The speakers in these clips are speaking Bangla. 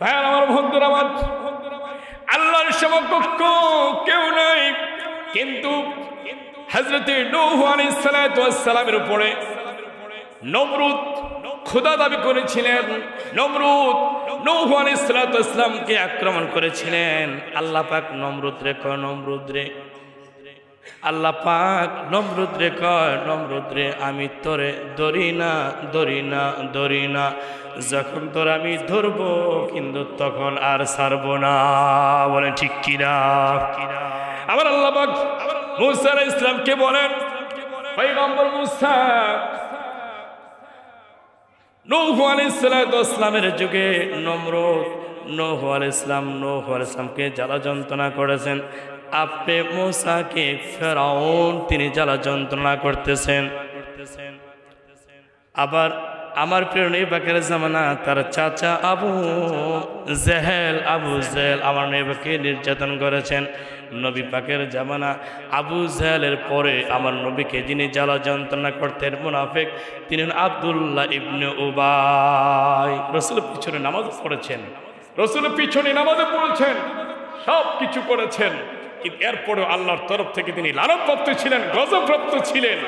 ভাই আমার বন্ধুরা, আমার আল্লাহর সমকক্ষ কেউ নাই, কিন্তু হযরতে নূহ আলাইহিস সালাতু ওয়াস সালামের উপরে নমরুদ খোদা দাবি করেছিলেন। নমরুদ নূহ আলাইহিস সালাতু ওয়াস সালামকে আক্রমণ করেছিলেন। আল্লাহ পাক নমরুদ রে কয়, নমরুদ রে, আল্লাহ পাক নমরুদ রে কয়, নমরুদ রে আমি তোরে ধরি না, ধরি না, ধরি না, যখন তোর আমি ধরবো কিন্তু তখন আর ছাড়বো না। বলেন ঠিক কিনা? আবার আল্লাহ পাক মূসা আলাইহিস সালামকে বলেন, পয়গম্বর মূসা নূহ আলাইহিস সালাতু ওয়াস সালামের যুগে নমরুদ নূহ আলাইহিস সালামকে জ্বালা যন্ত্রণা করেছেন। আপনি মূসাকে ফেরাউন তিনি জ্বালা যন্ত্রণা করতেছেন। আবার আমার প্রিয় নবী পাকের জামানা তার চাচা আবু জেহেল আমার নবী পাককে নির্যাতন করেছেন। নবী পাকের জামানা আবু জেহেলের পরে আমার নবীকে যিনি জ্বালা যন্ত্রণা করতেন মুনাফিক, তিনি আব্দুল্লাহ ইবনে উবাই। রাসূলের পিছনে নামাজ পড়েছেন, রাসূলের পিছনে নামাজ পড়েছেন, সব কিছু করেছেন, কিন্তু এরপরেও আল্লাহর তরফ থেকে তিনি লানতপ্রাপ্ত ছিলেন, গজবপ্রাপ্ত ছিলেন।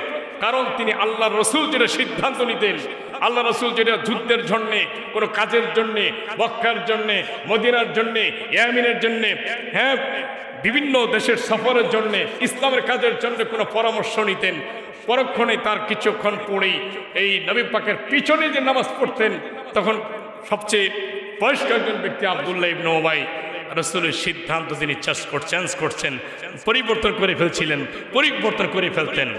কারণ তিনি আল্লাহর রসুল যেটা সিদ্ধান্ত নিতেন, আল্লাহ রসুল যেটা যুদ্ধের জন্যে, কোনো কাজের জন্যে, মক্কার জন্যে, মদিনার জন্যে, ইয়ামিনের জন্যে, হ্যাঁ বিভিন্ন দেশের সফরের জন্যে, ইসলামের কাজের জন্য কোনো পরামর্শ নিতেন, পরক্ষণে তার কিছুক্ষণ পরেই এই নবী পাকের পিছনে যে নামাজ পড়তেন, তখন সবচেয়ে বয়স্ক একজন ব্যক্তি আব্দুল্লাহ ইবনে উবাই রসুলের সিদ্ধান্ত তিনি চেঞ্জ করছেন, পরিবর্তন করে ফেলতেন।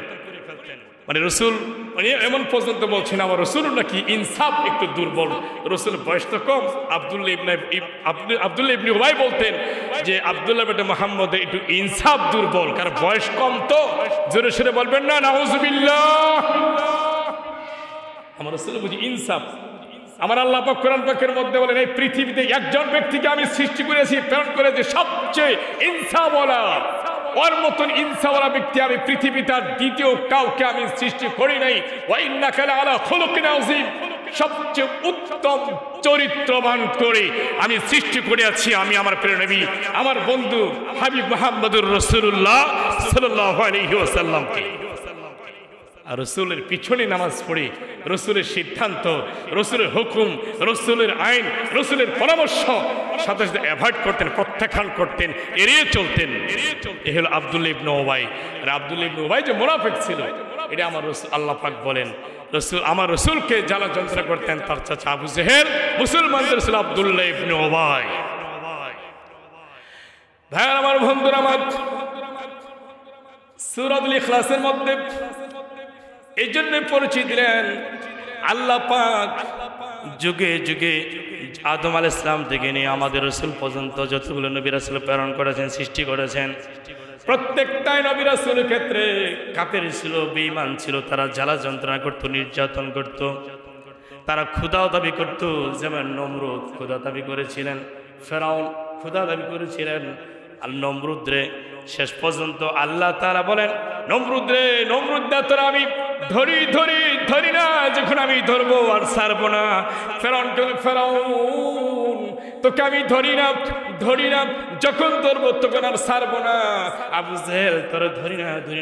মানে রসুল মানে এমন পর্যন্ত বলছেন আমার রসুল নাকি ইনসাফ একটু দুর্বল। রসুল বয়স তো কম। আব্দুল্লাহ ইবনে উবাই বলতেন যে আব্দুল্লাহ বেটা মুহাম্মদ একটু ইনসাফ দুর্বল, কারণ বয়স কম। তো জোরে সোরে বলবেন না নাউজুবিল্লাহ। আমার রসুল বুঝি ইনসাফ। আমার আল্লাহ পাক কোরআন পাকের মধ্যে বলেন, এই পৃথিবীতে একজন ব্যক্তিকে আমি সৃষ্টি করেছি, প্রেরণ করেছি, সবচেয়ে ইনসাফওয়ালা, ওর মতন ইনসাফওয়ালা ব্যক্তি আমি পৃথিবীতে আর দ্বিতীয় কাউকে আমি সৃষ্টি করি নাই। ওয়া ইন্নাকা লাআলা খুলুকিন আযীম, সবচেয়ে উত্তম চরিত্রবান করে আমি সৃষ্টি করেছি আমি আমার প্রিয় নবী, আমার বন্ধু হাবিব মুহাম্মদুর রাসূলুল্লাহ সাল্লাল্লাহু আলাইহি ওয়াসাল্লামকে। আর রসুলের পিছনে নামাজ পড়ে রসুলের সিদ্ধান্ত, রসুলের হুকুম, রসুলের আইন, রসুলের পরামর্শ সাথে সাথে অ্যাভয়েড করতেন, প্রত্যাখ্যান করতেন, এড়িয়ে চলতেন। এ হলো আব্দুল্লাহ ইবনে উবাই। আর আব্দুল্লাহ ইবনে উবাই যে মুনাফিক ছিল, এটা আমার রসুল আল্লাহ পাক বলেন, আমার রসুলকে জ্বালা যন্ত্রণা করতেন তার চাচা আবু জেহেল, মুসলমানদের ছিল আব্দুল্লাহ ইবনে উবাই। ভাই আমার বন্ধুরা, আমার সূরাতুল ইখলাসের মধ্যে এই জন্য পরিচয় দিলেন আল্লাহ পাক যুগে যুগে আদম আলাইহিস সালাম থেকে নিয়ে আমাদের রসুল পর্যন্ত যতগুলো নবী রাসূল প্রেরণ করেছেন, সৃষ্টি করেছেন, প্রত্যেকটাই নবী রাসূলের ক্ষেত্রে কাফের ছিল, বেঈমান ছিল। তারা জ্বালা যন্ত্রণা করত, নির্যাতন করত, তারা খোদাও দাবি করত। যেমন নমরুদ খোদা দাবি করেছিলেন, ফেরাউন খোদা দাবি করেছিলেন। আর নমরুদ রে শেষ পর্যন্ত আল্লাহ তাআলা বলেন, নমরুদ রে, নমরুদ দা তোরা আমি ধরি না, যখন আমি ধরবো আর ছাড়বো না। ফেরাউন তোকে আমি ধরি না, যখন ধরবো তখন আর ছাড়বো না। আবু জেহেল তোরে ধরি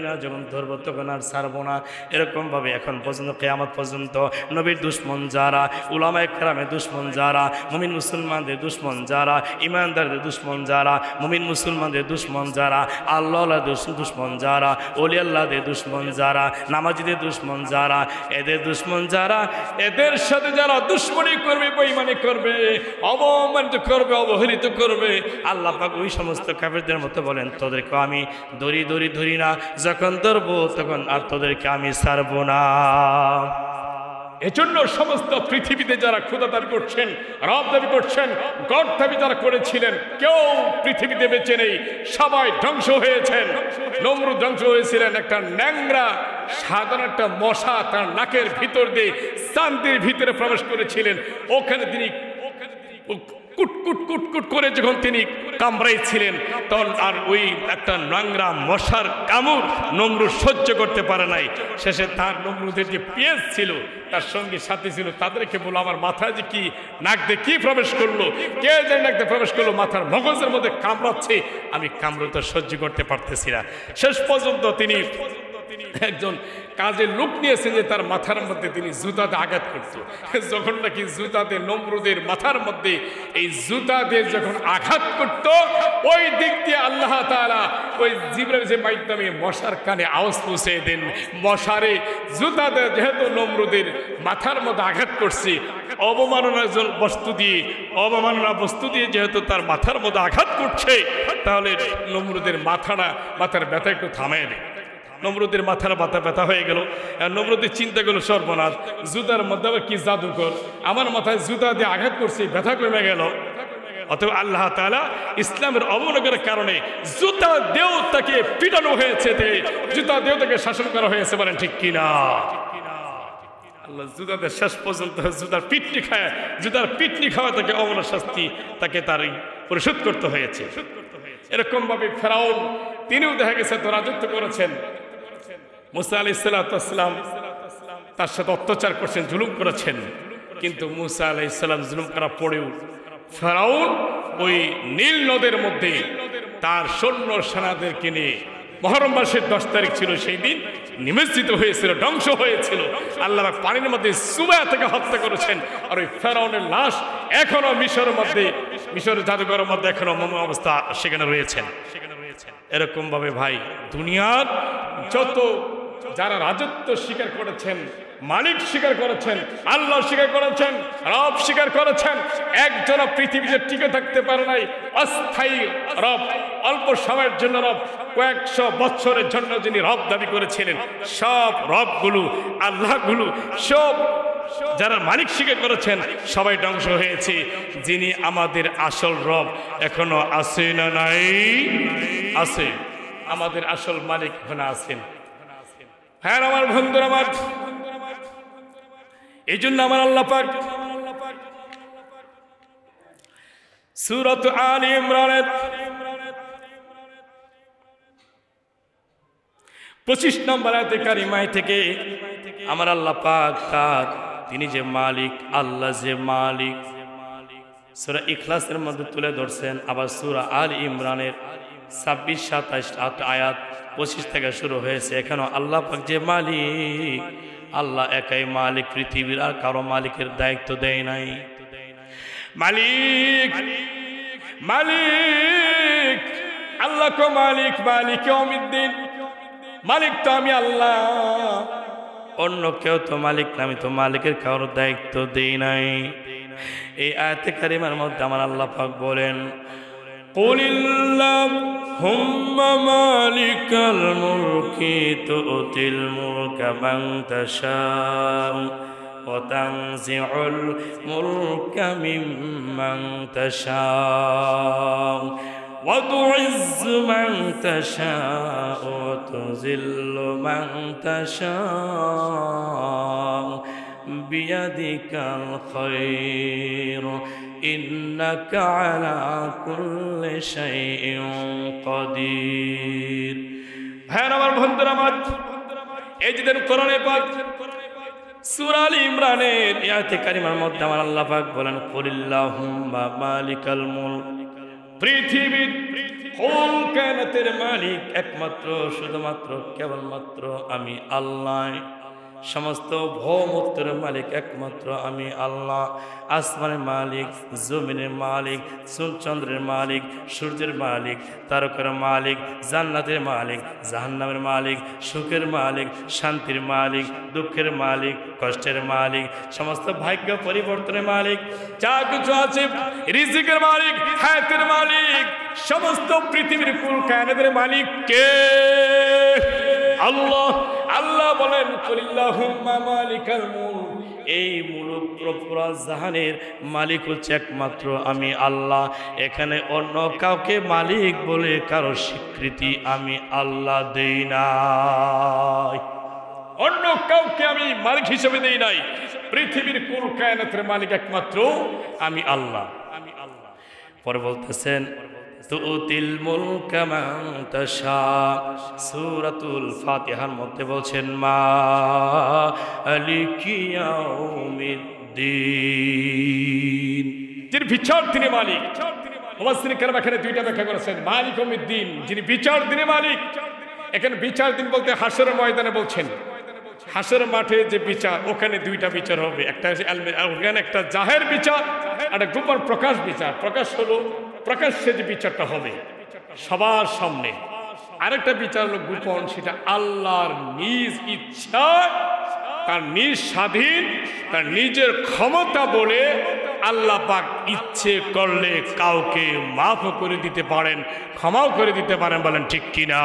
না, যখন ধরবো তখন আর ছাড়বো না। এরকম ভাবে এখন পর্যন্ত কিয়ামত পর্যন্ত নবীর দুশমন যারা, উলামায়ে কেরামের দুশমন যারা, মুমিন মুসলমানদের দুশমন যারা, ইমানদারদের দুশমন যারা, মুমিন মুসলমানদের দুশমন যারা, আল্লাহর দুশমন যারা, ওলি আল্লাহদের দুশমন যারা, নামাজীদের দুশমন যারা, এদের দুশমন যারা, এদের সাথে যারা দুশমনী করবে, বেঈমানি করবে, অবমানিত করবে, অবহেলিত করবে, আল্লাহ পাক ওই সমস্ত কাফেরদের মতো বলেন, তোদেরকে আমি ধরি না, যখন ধরবো তখন আর তোদেরকে আমি ছাড়বো না। এজন্য সমস্ত পৃথিবীতে যারা খোদা দাবি করছেন, রব দাবি করছেন, গড দাবি যারা করেছিলেন, কেউ পৃথিবীতে বেঁচে নেই, সবাই ধ্বংস হয়েছেন। নমরুদ ধ্বংস হয়েছিলেন, একটা ন্যাংরা সাধারণ একটা মশা তার নাকের ভিতর দিয়ে চান্দির ভিতরে প্রবেশ করেছিলেন, ওখানে তিনি কুট কুট কুট কুট করে যখন তিনি কামড়াইছিলেন, তখন আর ওই একটা নোংরা মশার কামড় নমরুদ সহ্য করতে পারে নাই। শেষে তার নমরুদের যে পেঁয়াজ ছিল, তার সঙ্গে সাথে ছিল, তাদেরকে বলল আমার মাথায় যে কি নাক দিয়ে কি প্রবেশ করলো, কে যে নাক দিয়ে প্রবেশ করলো, মাথার মগজের মধ্যে কামড়াচ্ছে, আমি কামড়তে সহ্য করতে পারতেছি না। শেষ পর্যন্ত তিনি একজন কাজের লোক নিয়েছেন যে তার মাথার মধ্যে তিনি জুতাতে আঘাত করত। যখন নাকি জুতাতে নমরুদের মাথার মধ্যে এই জুতা দিয়ে যখন আঘাত করত, ওই দিক দিয়ে আল্লাহ তাআলা ওই জিবরাইলের মাধ্যমে মশার কানে আওয়াজ পৌঁছে দেন। মশারে জুতাতে যেহেতু নমরুদের মাথার মধ্যে আঘাত করছে, অবমাননা বস্তু দিয়ে যেহেতু তার মাথার মধ্যে আঘাত করছে, তাহলে নমরুদের মাথার ব্যথা একটু থামায় নেই। নমরুদের মাথার ব্যথা হয়ে গেল। নমরুদের চিন্তা করলো সর্বনাশ, জুতার মধ্যে আবার কি জাদুকর, আমার মাথায় জুতা দিয়ে আঘাত করছে, ব্যথা কমে গেল। অতএব আল্লাহ তাআলা ইসলামের অবনগরের কারণে জুতা দেও তাকে পিটানো হয়েছে, জুতা দেও তাকে শাসন করা হয়েছে, বলেন ঠিক কিনা? আল্লাহ জুতাতে শেষ পর্যন্ত জুতার পিটনি খাওয়া তাকে অমর শাস্তি তাকে তার পরিশোধ করতে হয়েছে। এরকম ভাবে ফেরাউন তিনিও দেখা গেছে তো রাজত্ব করেছেন। মুসা আলাইহিস সালাম তার সাথে অত্যাচার করছেন, জুলুম করেছেন, কিন্তু মুসা আলাইহিস সালাম জুলুম করা পড়েও ফেরাউন ওই নীল নদের মধ্যে তার সৈন্য সেনাদেরকে নিয়ে, মুহররম মাসের 10 তারিখ ছিল, সেই দিন নিমজ্জিত হয়েছিল, ধ্বংস হয়েছিল। আল্লাহ পানির মধ্যে সুবাহ থেকে হত্যা করেছেন। আর ওই ফেরাউনের লাশ এখনো মিশর জাদুঘরের মধ্যে এখনো মম অবস্থা সেখানে রয়েছেন। এরকম ভাবে ভাই দুনিয়ার যত যারা রাজত্ব স্বীকার করেছেন, মালিক স্বীকার করেছেন, আল্লাহ স্বীকার করেছেন, রব স্বীকার করেছেন, একজন পৃথিবীতে টিকে থাকতে পারে নাই। অস্থায়ী রব, অল্প সময়ের জন্য রব, কয়েকশো বছরের জন্য যিনি রব দাবি করেছিলেন, সব রবগুলো, আল্লাহগুলো, সব যারা মালিক স্বীকার করেছেন সবাই ধ্বংস হয়েছে। যিনি আমাদের আসল রব এখনো আছে না নাই? আছে। আমাদের আসল মালিক এখনো আছেন। হ্যাঁ আমার বন্ধুরা, আমার এই জন্য আমার আল্লাহ পাক সূরাত আলে ইমরানের 25 নম্বর আয়াতে কারিমায় থেকে আমার আল্লাহ পাক তিনি যে মালিক, আল্লাহ যে মালিক, সূরা ইখলাসের মধ্যে তুলে ধরছেন। আবার সূরা আলে ইমরানের 26-27 আয়াত 25 থেকে শুরু হয়েছে। এখানে আল্লাহ পাক যে মালিক, আল্লাহ একাই মালিক, পৃথিবীর আর কারো মালিকের দায়িত্ব দেয় নাই। মালিক মালিক আল্লাহ কো মালিক, মালিক ইয়াউমিদ্দিন, মালিক তো আমি আল্লাহ, অন্য কেউ তো মালিক না, আমি তো মালিকের কারো দায়িত্ব দেই নাই। এই আয়াতে কারিমার মধ্যে আমার আল্লাহ পাক বলেন, কুলিল্লাহুম্মা মালিকাল মুলকি তুতিল মুলকা মান তাশাউ ওয়া তানজিউল মুলকা মিম্মান তাশাউ ওয়া তুইজ্জু মান তাশাউ ওয়া তুযিল্লু মান তাশাউ বিয়াদিকাল খায়র ইন্নাকা আলা কুল্লি শাইইন কাদির। হ্যাঁ আমার বন্ধুরা, আমার এই যে কোরআনে পাক সূরা আলে ইমরানের আয়াতে কারিমার মধ্যে আমার আল্লাহ পাক বলেন, কুলিল্লাহুম্মা মালিকাল মুলক, পৃথিবীর কুল কায়নাতের মালিক একমাত্র, শুধুমাত্র, কেবলমাত্র আমি আল্লাহ। সমস্ত ভৌমত্বের মালিক একমাত্র আমি আল্লাহ। আসমানের মালিক, জমিনের মালিক, চন্দ্রের মালিক, সূর্যের মালিক, তারকার মালিক, জান্নাতের মালিক, জাহান্নামের মালিক, সুখের মালিক, শান্তির মালিক, দুঃখের মালিক, কষ্টের মালিক, সমস্ত ভাগ্য পরিবর্তনের মালিক, যা কিছু আছে, রিজিকের মালিক, হায়াতের মালিক, সমস্ত পৃথিবীর কুল কায়নাতের মালিক কে? আল্লাহ। আল্লাহ বলেন, কুলিল্লাহুম্মা মালিকাল মুলক, এই মুলক পুরা জাহানের মালিক হচ্ছে একমাত্র আমি আল্লাহ। এখানে অন্য কাউকে মালিক বলে কারো স্বীকৃতি আমি আল্লাহ দেই নাই, অন্য কাউকে আমি মালিক হিসেবে দেই নাই। পৃথিবীর কুল কায়নাতের মালিক একমাত্র আমি আল্লাহ। পরে বলতেছেন তুতিল মুলকা মান তাশা, সূরাতুল ফাতিহার মধ্যে বলছেন মালিকি ইয়াউমিদ্দিন, যিনি বিচার তিনি মালিক। মুফাসসিরিন কেরাম এখানে দুইটা ব্যাখ্যা করেছেন, মালিক ইয়াউমিদ্দিন যিনি বিচার দিনে মালিক। এখানে বিচার দিন বলতে হাসরের ময়দানে বলছেন, হাসরের মাঠে যে বিচার, ওখানে দুইটা বিচার হবে, একটা ওখানে একটা জাহের বিচার আর একটা গোপন প্রকাশ বিচার। প্রকাশ হলো প্রকাশ্যে যে বিচারটা হবে সবার সামনে, আরেকটা বিচার হলো গোপন, সেটা আল্লাহর নিজ ইচ্ছা, তার নিজ স্বাধীন, তার নিজের ক্ষমতা বলে আল্লাহ পাক ইচ্ছে করলে কাউকে মাফও করে দিতে পারেন, ক্ষমাও করে দিতে পারেন। বলেন ঠিক কিনা?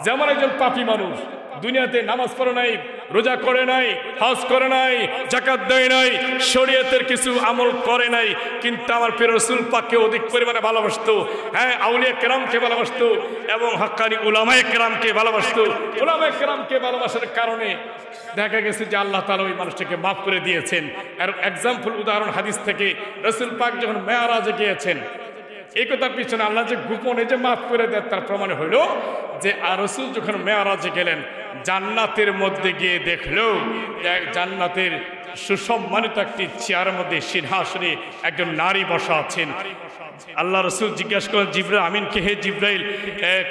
যেমন একজন পাপী মানুষ দুনিয়াতে নামাজ পড়ে নাই, রোজা করে নাই, হজ করে নাই, যাকাত দেয় নাই, শরীয়তের কিছু আমল করে নাই, কিন্তু আমার প্রিয় রাসূল পাককে অধিক পরিমাণে ভালোবাসতো। হ্যাঁ, আউলিয়া কেরামকে ভালোবাসতো এবং হক্কানি উলামায়ে কেরামকে ভালোবাসতো। উলামায়ে কেরামকে ভালোবাসার কারণে দেখা গেছে যে আল্লাহ তাআলা ওই মানুষটাকে মাফ করে দিয়েছেন। আর এক্সাম্পল, উদাহরণ হাদিস থেকে, রাসূল পাক যখন মেরাজে গিয়েছেন, এই কথার পিছনে আল্লাহ যে গোপনে যে মাফ করে দেয় তার প্রমাণ হইল যে রাসূল যখন মেরাজে গেলেন, জান্নাতের মধ্যে গিয়ে দেখলো জান্নাতের সুসম্মানিত একটি চেয়ারের মধ্যে সিংহাসনে একজন নারী বসা আছেন। আল্লাহ রাসূল জিজ্ঞাসা করেন জিবরাইল আমিন কে, হে জিবরাইল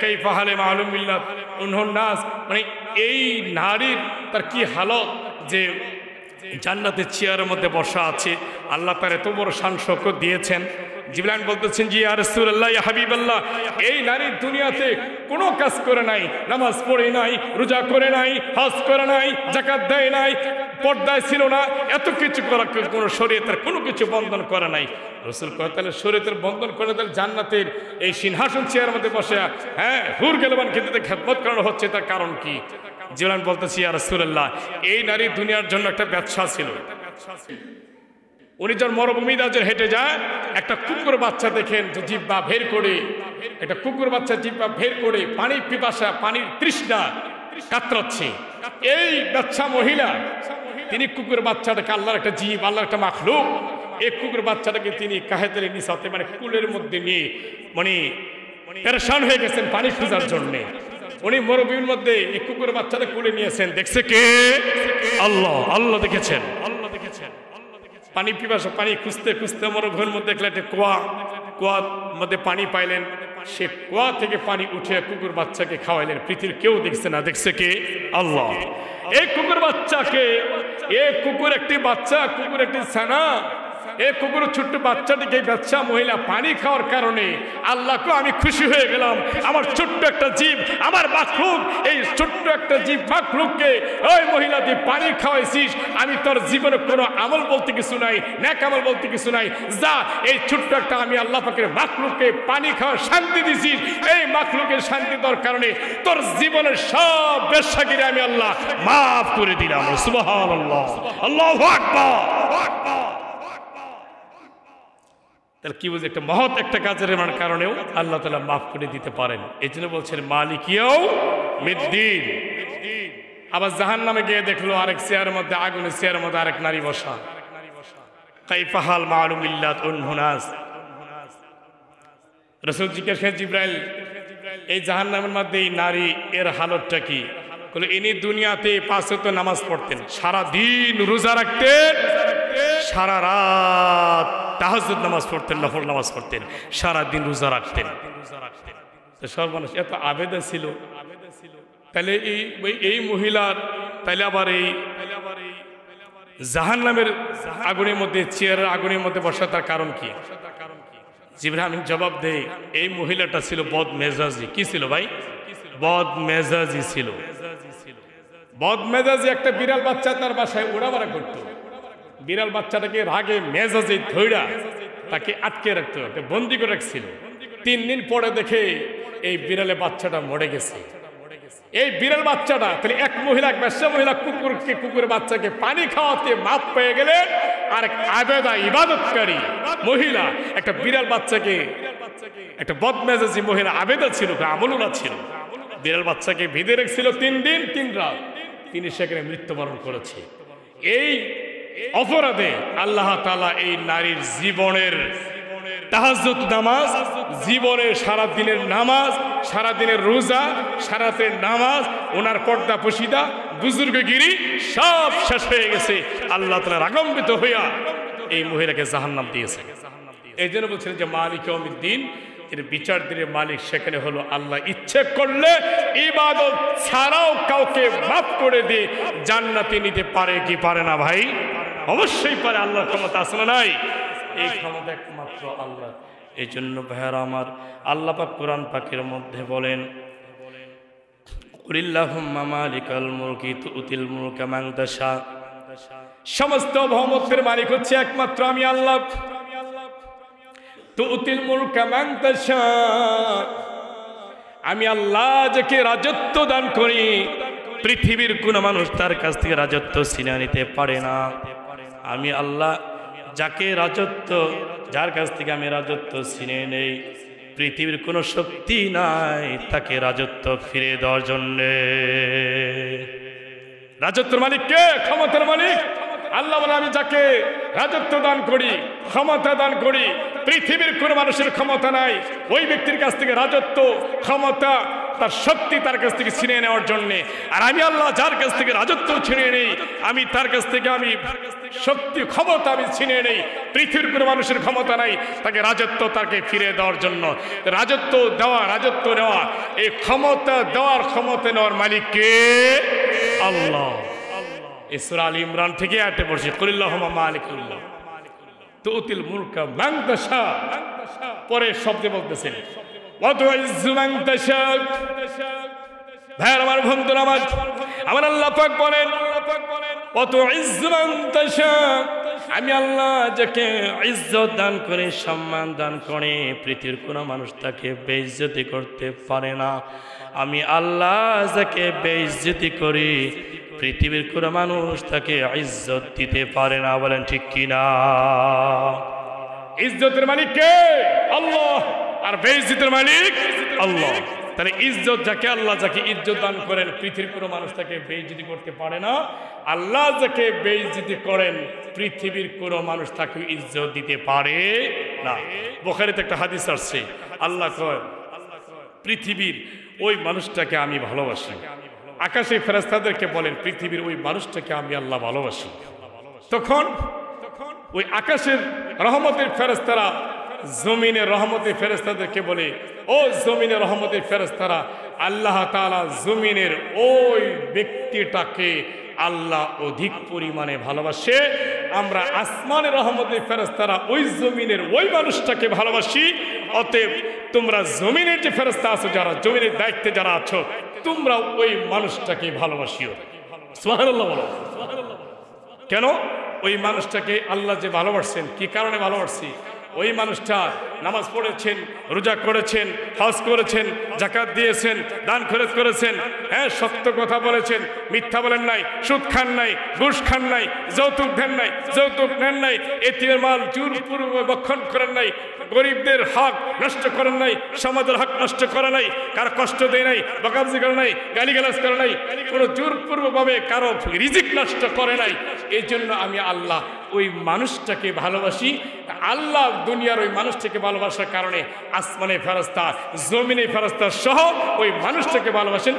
কাইফা হালে মালুম বিল্লাহ উনহুন নাস, মানে এই নারীর তার কি হালত যে জান্নাতের চেয়ারের মধ্যে বসা আছে, আল্লাহ তার এত বড় শান শওকত দিয়েছেন। জিবরাইল বলতেছেন জি ইয়া রাসূলুল্লাহ ইয়া হাবিবাল্লাহ, এই নারী দুনিয়াতে কোনো কাজ করে নাই, নামাজ পড়ে নাই, রোজা করে নাই, হজ করে নাই, যাকাত দেয় নাই, পর্দায় ছিল না, এত কিছু করা কোনো শরীয়তের কোনো কিছু বন্ধন করে নাই। রাসূল কয় তাহলে শরীয়তের বন্ধন করে তাহলে জান্নাতের এই সিংহাসন চেয়ারের মধ্যে বসে হ্যাঁ হুর গেলবান কিন্তু খেদমত করানো হচ্ছে, তার কারণ কি? জিবরাইল বলতেছি ইয়া রাসূলুল্লাহ, এই নারী দুনিয়ার জন্য একটা ব্যবসা ছিল। উনি যখন মরুভূমি রাজ্যে হেঁটে যায়, একটা কুকুর বাচ্চা দেখেন যে জিহ্বা বের করে, একটা কুকুর বাচ্চা জিহ্বা বের করে পানির পিপাসা, পানির তৃষ্ণা কাতরাচ্ছে। এই বাচ্চা মহিলা তিনি কুকুর বাচ্চাটাকে, আল্লাহর একটা জীব, আল্লাহর একটা মাখলুক, এই কুকুর বাচ্চাটাকে তিনি কাহেতের নিসাতে মানে কুলের মধ্যে নিয়ে মানে পেরেশান হয়ে গেছেন পানি খোঁজার জন্যে। উনি মরুভূমির মধ্যে এই কুকুর বাচ্চাটা কুলে নিয়েছেন, দেখছে কে? আল্লাহ। আল্লাহ দেখেছেন, আল্লাহ দেখেছেন। পানি পিপাসা, পানি খুঁজতে খুঁজতে মরুভূমির মধ্যে দেখলে একটা কুয়ার মধ্যে পানি পাইলেন, সে কুয়া থেকে পানি উঠে কুকুর বাচ্চাকে খাওয়াইলেন। পৃথিবীর কেউ দেখছে না, দেখছে কে? আল্লাহ। এই কুকুর বাচ্চাকে, এই কুকুর একটি বাচ্চা, কুকুর একটি ছানা, এই কুকুর ছোট্ট বাচ্চাটিকে বাচ্চা মহিলা পানি খাওয়ার কারণে আল্লাহকে আমি খুশি হয়ে গেলাম। আমার ছোট্ট একটা জীব, আমার মাখলুক, এই ছোট্ট একটা জীব মাখলুককে ওই মহিলা দিয়ে পানি খাওয়াইছিস, আমি তোর জীবনে কোনো আমল বলতে কিছু নাই, নেক আমল বলতে কিছু নাই, যা এই ছোট্ট একটা আমি আল্লাহ পাকের মাখলুককে পানি খাওয়ার শান্তি দিছিস, এই মাখলুকের শান্তি দেওয়ার কারণে তোর জীবনের সব বেশ্যাগিরি আমি আল্লাহ মাফ করে দিলাম। সুবহানাল্লাহ, আল্লাহু আকবার। তাহলে কি বুঝে, একটা মহৎ একটা কাজের কারণেও আল্লাহ তাআলা মাফ করে দিতে পারেন। এই জন্য বলছেন মালিক ইয়াউমিদ্দিন। আবার জাহান্নামে গিয়ে দেখলো আরেক চেয়ারের মধ্যে, আগুনের চেয়ারের মধ্যে আরেক নারী বসা। কাইফা হাল মালুম বিল্লাহ উনহুন নাস। রাসূল জিজ্ঞেস করেন জিবরাইল, এই জাহান্নামের মধ্যে এই নারী এর হালতটা কি? বলে ইনি দুনিয়াতে 5 ওয়াক্ত নামাজ পড়তেন, সারা দিন রোজা রাখতেন, সারা রাত তাহাজ্জুদ নামাজ পড়তেন, নফল নামাজ পড়তেন, সারা দিন রোজা রাখতেন। সর্বনাশ, এত আবেদা ছিল। তাহলে এই মহিলার তাহলে আবার এই জাহান্নামের আগুনের মধ্যে, চেয়ারের আগুনের মধ্যে বসা, তার কারণ কি? জিবরাইল জবাব দেয়, এই মহিলাটা ছিল বদ মেজাজি। কি ছিল ভাই? বদ মেজাজি ছিল। বদ মেজাজি একটা বিড়াল বাচ্চা তার বাসায় ওড়াবাড়া করতো। বিড়াল বাচ্চাটাকে রাগে মেজাজে ধইরা তাকে আটকে রাখতো, বন্দি করে রাখছিল। 3 দিন পরে দেখে এই বিড়ালের বাচ্চাটা মরে গেছে। এই বিড়াল বাচ্চাটা তাহলে এক মহিলা, এক বেশ্যা মহিলা কুকুরের বাচ্চাকে পানি খাওয়াতে মাপ পেয়ে গেলেন, আর এক আবেদা ইবাদতকারী মহিলা একটা বিড়াল বাচ্চাকে, একটা বদমেজাজি মহিলা আবেদা ছিল, আমলুলা ছিল, বিড়াল বাচ্চাকে বেঁধে রেখেছিল 3 দিন 3 রাত, তিনি সেখানে মৃত্যুবরণ করেছে। এই অপরাধে আল্লাহ তাআলা এই নারীর জীবনের তাহাজ্জুদ নামাজ, জীবনের সারা দিনের নামাজ, সারা দিনের রোজা, সারা দিনের নামাজ, ওনার পর্দা পশিদা, বুজুর্গগিরি সব শেষ হয়ে গেছে। আল্লাহ তাআলা রাগান্বিত হইয়া এই মহিলাকে জাহান্নাম দিয়েছে। এই জন্য বলছিলেন যে মালিক ইয়াউমিদ্দিন, এর বিচার দিনের মালিক সেখানে হলো আল্লাহ। ইচ্ছে করলে ইবাদত ছাড়াও কাউকে মাফ করে দিয়ে জান্নাতে নিতে পারে কি পারে না ভাই? অবশ্যই পারে। আল্লাহর ক্ষমতা আছে না নাই? এই ক্ষমতা একমাত্র আল্লাহ। এই জন্য ভাইয়ারা আমার, আল্লাহ পাক কোরআন পাকের মধ্যে বলেন, কুলিল্লাহুম্মা মালিকাল মুলকি তুতিল মুলকা মান তাশা, সমস্ত ভৌমত্বের মালিক হচ্ছে একমাত্র আমি আল্লাহ। তুতিল মুলকা মান তাশা, আমি আল্লাহ যাকে রাজত্ব দান করি, পৃথিবীর কোন মানুষ তার কাছ থেকে রাজত্ব ছিনিয়ে নিতে পারে না। আমি আল্লাহ যাকে রাজত্ব, যার কাছ থেকে আমি রাজত্ব ছিনিয়ে নেই, পৃথিবীর কোনো শক্তি নাই তাকে রাজত্ব ফিরে দেওয়ার জন্যে। রাজত্বের মালিক কে? ক্ষমতার মালিক আল্লাহ বলে, আমি যাকে রাজত্ব দান করি, ক্ষমতা দান করি, পৃথিবীর কোনো মানুষের ক্ষমতা নাই ওই ব্যক্তির কাছ থেকে রাজত্ব, ক্ষমতা, তার শক্তি তার কাছ থেকে ছিনিয়ে নেওয়ার জন্যে। আর আমি আল্লাহ যার কাছ থেকে রাজত্ব ছিনিয়ে নেই, আমি তার কাছ থেকে আমি শক্তি, ক্ষমতা আমি ছিনিয়ে নেই, পৃথিবীর কোনো মানুষের ক্ষমতা নাই তাকে রাজত্ব, তাকে ফিরে দেওয়ার জন্য। রাজত্ব দেওয়া, রাজত্ব নেওয়া, এই ক্ষমতা দেওয়ার, ক্ষমতা নেওয়ার মালিক কে? আল্লাহ। সূরা আল ইমরান থেকে আয়াতে পড়ছি, কুলিল্লাহুম্মা মালিকাল মুলক তুতিল মুলকা মান তাশা। পরে শব্দে বলতেছেন ওয়া তুইজ্জু মান তাশা। ভাইরা আমার, বন্ধুরা আমার, আমার আল্লাহ পাক বলেন ওয়া তুইজ্জু মান তাশা, আমি আল্লাহ যাকে ইজ্জত দান করে, সম্মান দান করে, পৃথিবীর কোনো মানুষ তাকে বেইজ্জতি করতে পারে না। আমি আল্লাহ যাকে বেইজ্জতি করি, পৃথিবীর কোনো মানুষ তাকে ইজ্জত দিতে পারে না। বলেন ঠিক কিনা? ইজ্জতের মালিক কে? আল্লাহ। আর বেইজ্জতের মালিক আল্লাহ। তাহলে ইজ্জত যাকে, আল্লাহ যাকে ইজ্জত দান করেন, পৃথিবীর কোনো মানুষ তাকে বেইজ্জতি করতে পারে না। আল্লাহ যাকে বেইজ্জতি করেন, পৃথিবীর কোনো মানুষ তাকে ইজ্জত দিতে পারে না। বুখারীতে একটা হাদিস আসছে, আল্লাহ কয় পৃথিবীর ওই মানুষটাকে আমি ভালোবাসি। আকাশে ফেরেশতাদেরকে বলেন পৃথিবীর ওই মানুষটাকে আমি আল্লাহ ভালোবাসি। তখন ওই আকাশের রহমতের ফেরেশতারা জমিনের রহমতের ফেরেশতাদেরকে বলে, ও জমিনের রহমতের ফেরেশতারা, আল্লাহ তাআলা জমিনের ওই ব্যক্তিটাকে আল্লাহ অধিক পরিমাণে ভালোবাসে। আমরা আসমানের রহমতের ফেরেশতারা ওই জমিনের ওই মানুষটাকে ভালোবাসি। অতএব তোমরা জমিনের যে ফেরেশতা আছো, যারা জমিনের দায়িত্বে যারা আছো, তোমরা ওই মানুষটাকে ভালোবাসিও। সুবহানাল্লাহ বলো। কেন? ওই মানুষটাকে আল্লাহ যে ভালোবাসছেন, কি কারণে ভালোবাসছি? ওই মানুষটা নামাজ পড়েছেন, রোজা করেছেন, হজ করেছেন, যাকাত দিয়েছেন, দান খরচ করেছেন, হ্যাঁ, সত্য কথা বলেছেন, মিথ্যা বলেন নাই, সুদ খান নাই, ঘুষ খান নাই, যৌতুক দেন নাই, যৌতুক নেন নাই, এতিমের মাল জোরপূর্বক ভক্ষণ করেন নাই, গরিবদের হক নষ্ট করেন নাই, সমাজের হক নষ্ট করে নাই, কারো কষ্ট দেয় নাই, বকাবজি করে নাই, গালিগালাজ করে নাই, কোনো জোরপূর্বকভাবে কারো রিজিক নষ্ট করে নাই। এই জন্য আমি আল্লাহ ওই মানুষটাকে ভালোবাসি। আল্লাহ দুনিয়ার ওই মানুষটাকে ভালোবাসার কারণে আসমানে ফেরেশতা, জমিনে ফেরেশতা সহ ওই মানুষটাকে ভালোবাসেন।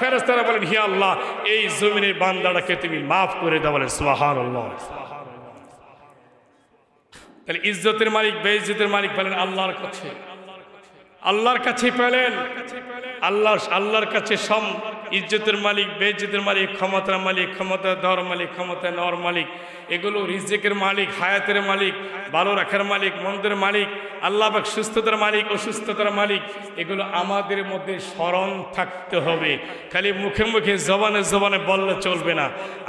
ফেরেশতারা বলেন, হে আল্লাহ, এই জমিনের বান্দাটাকে তুমি মাফ করে দাও। বলেন সুবহানাল্লাহ। তাহলে ইজ্জতের মালিক, বেইজ্জতের মালিক পেলেন আল্লাহর কাছে, আল্লাহর কাছে পেলেন। আল্লাহর কাছে সব ইজ্জতের মালিক, বেইজ্জতের মালিক, ক্ষমতার মালিক, ক্ষমতা দেওয়ার মালিক, ক্ষমতা নেওয়ার মালিক, এগুলো রিজিকের মালিক, হায়াতের মালিক, ভালো রাখার মালিক, মন্দের মালিক, আল্লাহ পাক সুস্থতার মালিক, অসুস্থতার মালিক। এগুলো আমাদের মধ্যে স্মরণ থাকতে হবে। খালি মুখে মুখে, জবানে জবানে বললে চলবে না,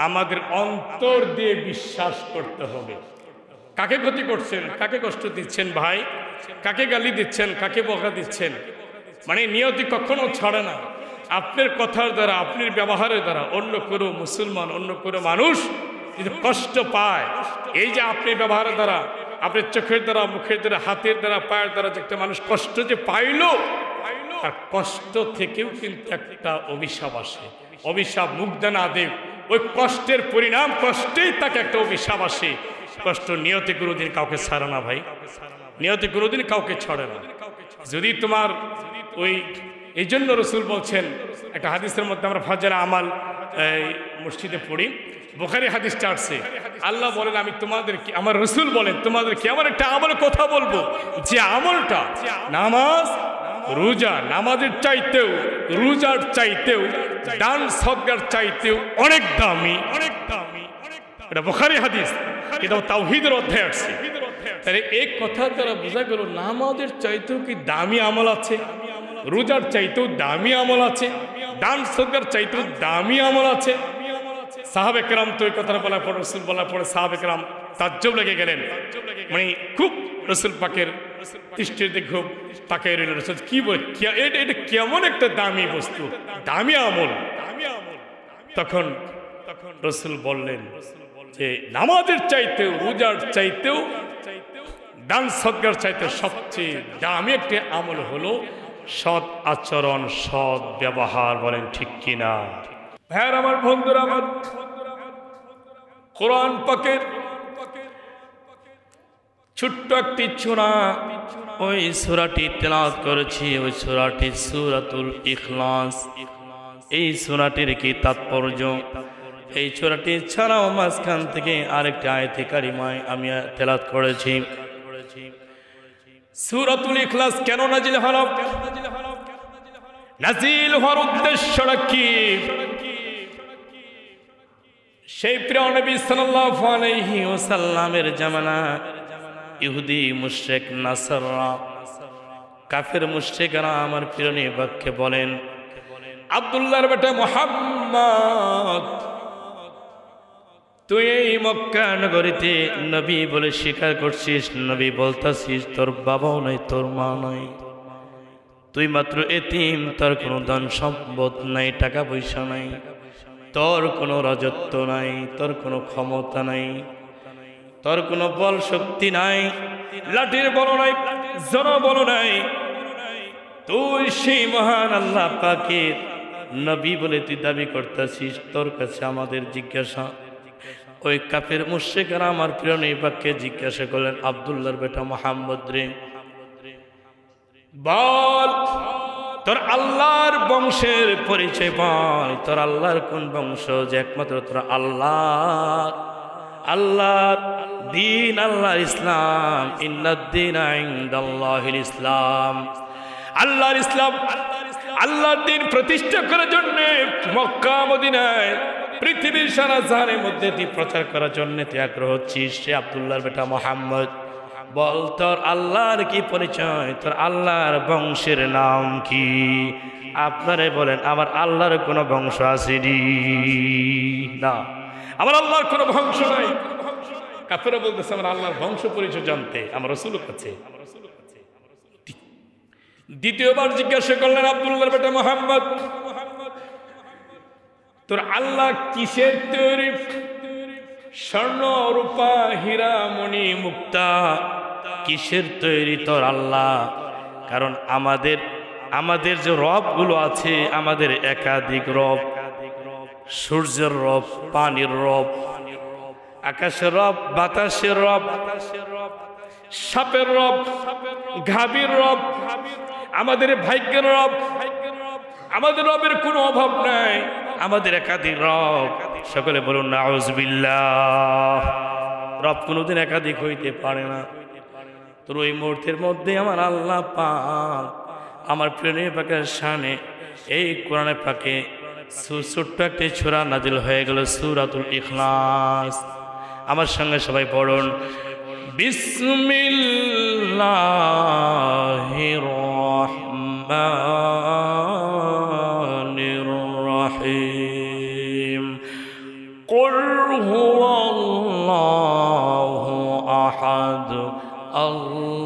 আমাদের অন্তর দিয়ে বিশ্বাস করতে হবে। কাকে ক্ষতি করছেন, কাকে কষ্ট দিচ্ছেন ভাই, কাকে গালি দিচ্ছেন, কাকে বকা দিচ্ছেন, মানে নিয়তি কখনো ছাড়ে না। আপনার কথার দ্বারা, আপনার ব্যবহারের দ্বারা অন্য কোনো মুসলমান, অন্য কোনো মানুষ যদি কষ্ট পায়, এই যে আপনি ব্যবহারের দ্বারা, আপনার চোখের দ্বারা, মুখের দ্বারা, হাতের দ্বারা, পায়ের দ্বারা যে একটা মানুষ কষ্ট যে পাইলো, আর কষ্ট থেকেও কিন্তু একটা অভিশাপ আসে। অভিশাপ মুখ দেনা দেব, ওই কষ্টের পরিণাম, কষ্টেই তাকে একটা অভিশাপ আসে। কষ্ট নিয়তে কোনোদিন কাউকে ছাড়ে না ভাই, নিয়তে কোনোদিন কাউকে ছাড়ে না। যদি তোমার ওই এই জন্য রসুল বলছেন একটা হাদিসের মধ্যে, আমরা ফজর আমাল মসজিদে পড়ি, বুখারী হাদিসটা আসছে, আল্লাহ বলেন আমি তোমাদেরকে, আমার রসুল বলেন তোমাদেরকে আমার একটা আমলের কথা বলবো, যে আমলটা নামাজ রোজা, নামাজের চাইতেও রোজার চাইতেও দান সদকার চাইতেও অনেক দামি, অনেক দামি। এটা বুখারী হাদিস, এটা তাওহীদের অধ্যায়ে আসছে। তাহলে এই কথা দ্বারা বোঝা গেল নামাজের চাইতেও কি দামি আমল আছে, রোজার চাইতেও দামি আমল আছে, দান সদকার চাইতেও দামি আমল আছে। সাহাবে কেরাম তো এই কথাটা বলার পর, রসুল বলার পরে সাহাবে কেরাম তাজ্জব লেগে গেলেন, মানে খুব রসুল পাকের দৃষ্টিতে খুব তাকিয়ে রইল। রসুল কি বলে, এটা কেমন একটা দামি বস্তু, দামি আমল। তখন রসুল বললেন যে নামাজের চাইতেও রোজার চাইতেও দান সদকার চাইতে সবচেয়ে দামি একটি আমল হলো সৎ আচরণ, সৎ ব্যবহার। বলেন ঠিক কিনা ভাইয়ার আমার, বন্ধুরা আমার, কোরআন পাকের ছোট্ট একটি সূরা, ওই সূরাটি তেলাওয়াত করেছি, ওই সূরাটি সূরাতুল ইখলাস। এই সূরাটির কি তাৎপর্য, এই সূরাটি ছাড়াও মাঝখান থেকে আরেকটি আয়াতে কারিমায় আমি তেলাওয়াত করেছি। সূরাতুল ইখলাস কেন নাজিল হলো, নাজিল হওয়ার উদ্দেশ্যটা কি? সেই প্রিয় নবী সাল্লাল্লাহু আলাইহি ওয়াসাল্লামের জামানা ইহুদি মুশরিক নাসারা কাফের মুশরিকরা আমার প্রিয় নবীকে বলেন, আব্দুল্লাহর বেটা মুহাম্মদ, তুই এই মক্কা নগরীতে নবী বলে স্বীকার করছিস, নবী বলতাছিস, তোর বাবাও নাই, তোর মা নাই, তুই মাত্র এতিম, তোর কোনো ধন সম্পদ নাই, টাকা পয়সা নাই, তোর কোনো রাজত্ব নাই, তোর কোনো ক্ষমতা নাই, তোর কোনো বল শক্তি নাই, লাঠির বল নাই, জন বল নাই, তুই সেই মহান আল্লাহ পাকের নবী বলে তুই দাবি করতেছিস, তোর কাছে আমাদের জিজ্ঞাসা। ওই কাফের মুশরিকরা আমার প্রিয় নবীকে জিজ্ঞাসা করলেন, আব্দুল্লাহর বেটা মুহাম্মদ রে, বল তোর আল্লাহর বংশের পরিচয় বল, তোর আল্লাহর কোন বংশ যে একমাত্র তোর আল্লাহর দিন, আল্লাহর ইসলাম, ইন্নাদ-দীনা ইনদাল্লাহিল ইসলাম, আল্লাহর ইসলাম, আল্লাহর দিন প্রতিষ্ঠা করার জন্য মক্কা মদিনায় পৃথিবীর সারা জাহানের মধ্যে তুই প্রচার করার জন্য তুই আগ্রহ হচ্ছিস। সে আব্দুল্লাহর বেটা মুহাম্মদ, বল তোর আল্লাহর কি পরিচয়, তোর আল্লাহর বংশের নাম কি? আপনারে বলেন, আমার আল্লাহর কোনো বংশ আছে না, আমার আল্লাহর কোনো বংশ নাই। কাফেররা বলতেছে আমার আল্লাহর বংশ পরিচয় জানতে আমার রাসূলের কাছে। দ্বিতীয়বার জিজ্ঞাসা করলেন আব্দুল্লাহর বেটা মুহাম্মদ, তোর আল্লাহ কিসের তৈরি? স্বর্ণ রূপা হীরা মণি মুক্তা কিসের তৈরি তোর আল্লাহ? কারণ আমাদের যে রবগুলো আছে, আমাদের একাধিক রব, সূর্যের রব, পানির রব, আকাশের রব, বাতাসের রব, সাপের রব, ঘাবির রব, আমাদের ভাগ্যের রব। আমাদের রবের কোনো অভাব নাই, আমাদের একাধিক রব। সকলে বলুন নাউযুবিল্লাহ। রব কোনোদিন একাধিক হইতে পারে না। তোর ওই মুহূর্তের মধ্যে আমার আল্লাহ পাক আমার প্রিয় পাকের শানে এই কোরআনে পাকে ছোট্ট একটি সূরা নাজিল হয়ে গেল, সূরাতুল ইখলাস। আমার সঙ্গে সবাই পড়ুন, বিসমিল্লাহির রহমানির রহিম। কুল হুয়াল্লাহু আহাদ, আল্লাহুস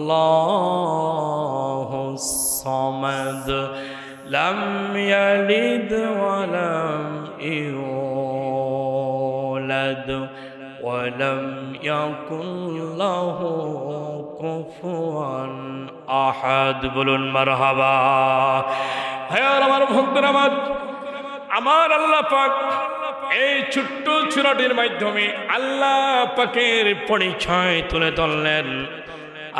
সামাদ, লাম ইয়ালিদ ওয়া লাম ইউলাদ ওয়া লাম ইয়াকুল লাহু কুফুয়ান আহাদ। বলুন মারহাবা। হ্যাঁ আমার ভক্তরা, আমার আল্লাহ পাক এই ছোট্ট সূরাটির মাধ্যমে আল্লাহ পাকের পরিচয় তুলে ধরলেন।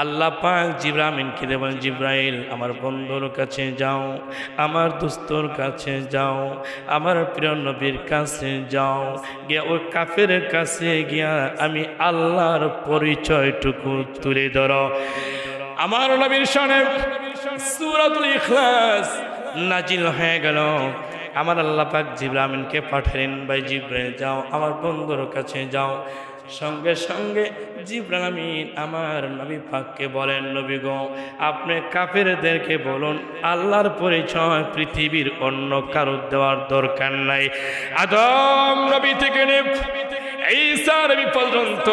আল্লাহ পাক জিবরাইলকে বলেন, জিবরাইল আমার বন্ধুর কাছে যাও, আমার দোস্তর কাছে যাও, আমার প্রিয় নবীর কাছে যাও, গিয়া ওই কাফের কাছে গিয়া আমি আল্লাহর পরিচয়টুকু তুলে ধরো। আমার নবীর শানে সূরাতুল ইখলাস নাজিল হয়ে গেল। আমার আল্লাহ পাক জিবরাইলকে পাঠালেন, ভাই জিবরাইল যাও আমার বন্ধুর কাছে যাও। সঙ্গে সঙ্গে জিবরাইল আমিন আমার নবী পাককে বলেন, নবী গো আপনি কাফেরদেরকে বলুন আল্লাহর পরিচয় পৃথিবীর অন্য কারো দেওয়ার দরকার নাই। আদম নবী থেকে ঈসা নবী পর্যন্ত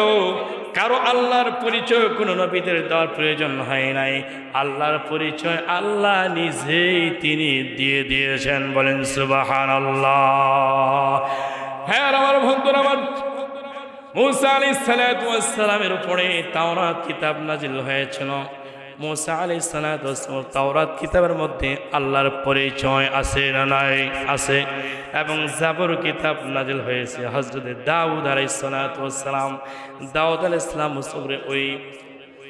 কারো আল্লাহর পরিচয় কোনো নবীদের দেওয়ার প্রয়োজন হয় নাই। আল্লাহর পরিচয় আল্লাহ নিজেই তিনি দিয়ে দিয়েছেন। বলেন সুবহানাল্লাহ। হ্যাঁ আমার বন্ধুরা, আমার মুসা আলাইহিস সালাতু ওয়াস সালামের উপরে তাওরাত কিতাব নাজিল হয়েছিল। মুসা আলাইহিস সালাতু ওয়াস সালাম তাওরাত কিতাবের মধ্যে আল্লাহর পরিচয় আছে না নাই? আছে। এবং জাবর কিতাব নাজিল হয়েছে হযরত দাউদ আলাইহিস সালাতু ওয়াস সালাম। দাউদ আলাইহিস সালাম উপরে ওই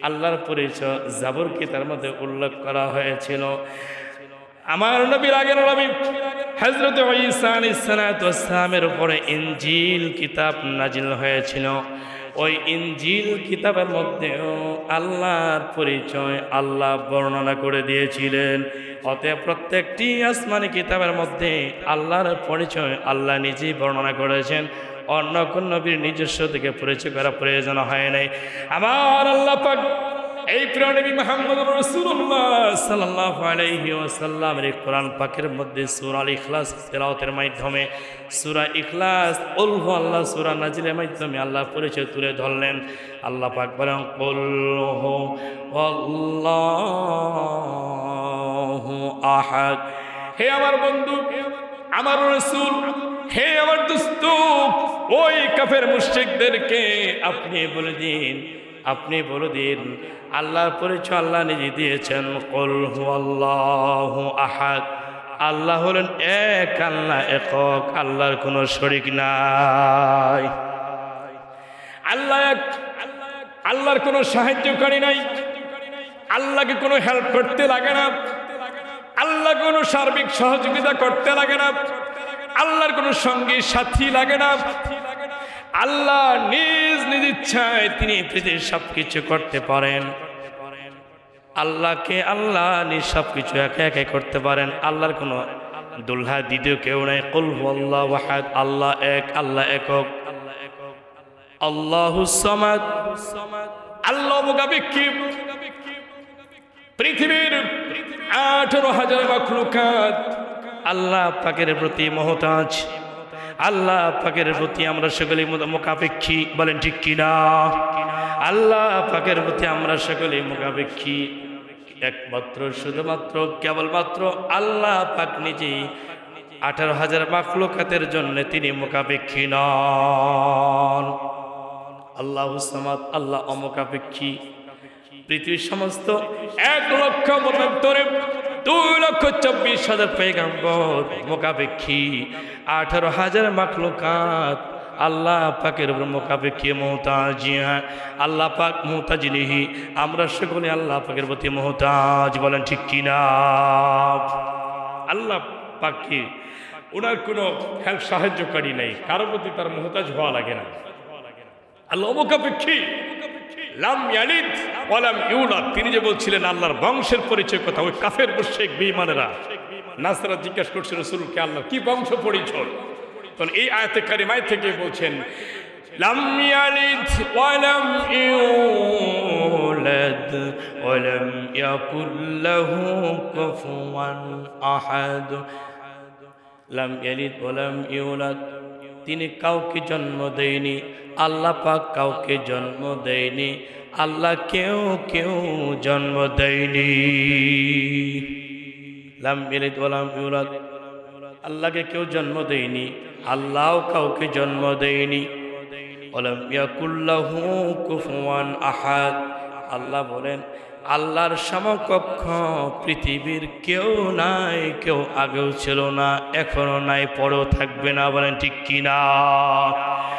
আল্লাহর পরিচয় জাবর কিতাবের মধ্যে উল্লেখ করা হয়েছিল। আমার নবীর আগের নবী হযরত ঈসা আলাইহিস সালাতু ওয়াস সালামের উপরে ইনজিল কিতাব নাজিল হয়েছিল। ওই ইনজিল কিতাবের মধ্যেও আল্লাহর পরিচয় আল্লাহ বর্ণনা করে দিয়েছিলেন। অতএব প্রত্যেকটি আসমানি কিতাবের মধ্যে আল্লাহর পরিচয় আল্লাহ নিজেই বর্ণনা করেছেন। অন্য কোন নবীর নিজস্ব থেকে পরিচয় করা প্রয়োজন হয় নাই। আমার আল্লাহ পাক এই প্রিয় নবী মুহাম্মদুর রাসূলুল্লাহ সাল্লাল্লাহু আলাইহি ওয়াসাল্লামের কোরআন পাকের মধ্যে সূরা আল ইখলাস তেলাওয়াতের মাধ্যমে সূরা ইখলাস কুল হুয়াল্লাহ সূরা নাজিলের মাধ্যমে আল্লাহর পরিচয় তুলে ধরলেন। আল্লাহ পাক বলেন, কুল হুয়াল্লাহু আহাদ। হে আমার বন্ধু, আমার রাসূল, হে আমার দোস্ত, ওই কাফের মুশরিকদেরকে আপনি বলে দিন, আপনি বলে দিন আল্লাহর পরিচয় আল্লাহ নিজে দিয়েছেন। কুল হুয়াল্লাহু আহাদ। আল্লাহ হলেন এক, আল্লাহ একক, আল্লাহর কোনো শরীক নাই। আল্লাহ এক, আল্লাহর কোনো সাহায্যকারী নাই, আল্লাহকে কোনো হেল্প করতে লাগে না, আল্লাহ কোনো সার্বিক সহযোগিতা করতে লাগে না, আল্লাহর কোনো সঙ্গী সাথী লাগে না। আল্লাহ নিজ নিজ ইচ্ছায় তিনি পৃথিবীর সবকিছু করতে পারেন। আল্লাহকে আল্লাহ নিজ সবকিছু একা একা করতে পারেন। আল্লাহর কোনো দুলহা দ্বিতীয় কেউ নাই। কুল হুয়াল্লাহু আহাদ। আল্লাহ এক, আল্লাহ একক। আল্লাহুস সামাদ। আল্লাহ মুখাপেক্ষী। পৃথিবীর 18,000 মাখলুকাত আল্লাহ পাকের প্রতি মুহতাজ। আল্লাহ পাকের প্রতি আমরা সকলে মুখাপেক্ষী। বলেন ঠিক কিনা? আল্লাহ পাকের প্রতি আমরা সকলে মুখাপেক্ষী। একমাত্র শুধুমাত্র কেবলমাত্র আল্লাহ পাক নিজেই 18,000 মাখলুকাতের জন্য তিনি মুখাপেক্ষী নন। আল্লাহুস সামাদ। আল্লাহ অমুখাপেক্ষী। পৃথিবীর সমস্ত 1 লক্ষ মতান্তরে 2,24,000 পয়গম্বর মুখাপেক্ষী। 18,000 মাখলুকাত আল্লাহ পাকের উপর মুখাপেক্ষী মুহতাজিয়া। আল্লাহ পাক মুহতাজিনিহি। আমরা সকলে আল্লাহ পাকের প্রতি মুহতাজ। বলেন ঠিক কিনা? আল্লাহ পাককে ওনার কোনো হেল্প সাহায্যকারী নেই, কারো প্রতি তার মুহতাজ হওয়া লাগে না। আল্লাহ মুখাপেক্ষী। লাম ইয়ালিদ ওয়া লাম ইউলাদ। তিনি যে বলছিলেন আল্লাহর বংশের পরিচয় কথা, ওই কাফের মুশরিক বেঈমানেরা নাসারা জিজ্ঞাসা করছিল রাসূলকে আল্লাহ কি বংশ পরিচয়। তখন এই আয়াতে কারিমায় থেকে বলছেন লাম ইয়ালিদ ওয়া লাম ইউলাদ ওয়া লাম ইয়াকুল লাহু কুফুয়ান আহাদ। লাম ইয়ালিদ ওয়া লাম ইউলাদ। তিনি কাউকে জন্ম দেয়নি। আল্লাহ পাক কাউকে জন্ম দেয়নি। আল্লাহ কেউ জন্ম দেয়নি। লাম ইয়ালিদ ওয়া লাম ইউলাদ। আল্লাহকে কেউ জন্ম দেয়নি, আল্লাহও কাউকে জন্ম দেয়নি। ওয়া লাম ইয়াকুল লাহু কুফুয়ান আহাদ। আল্লাহ বলেন আল্লাহর সমকক্ষ পৃথিবীর কেউ নাই, কেউ আগেও ছিল না, এখনো নাই, পরেও থাকবে না। বলেন ঠিক কিনা?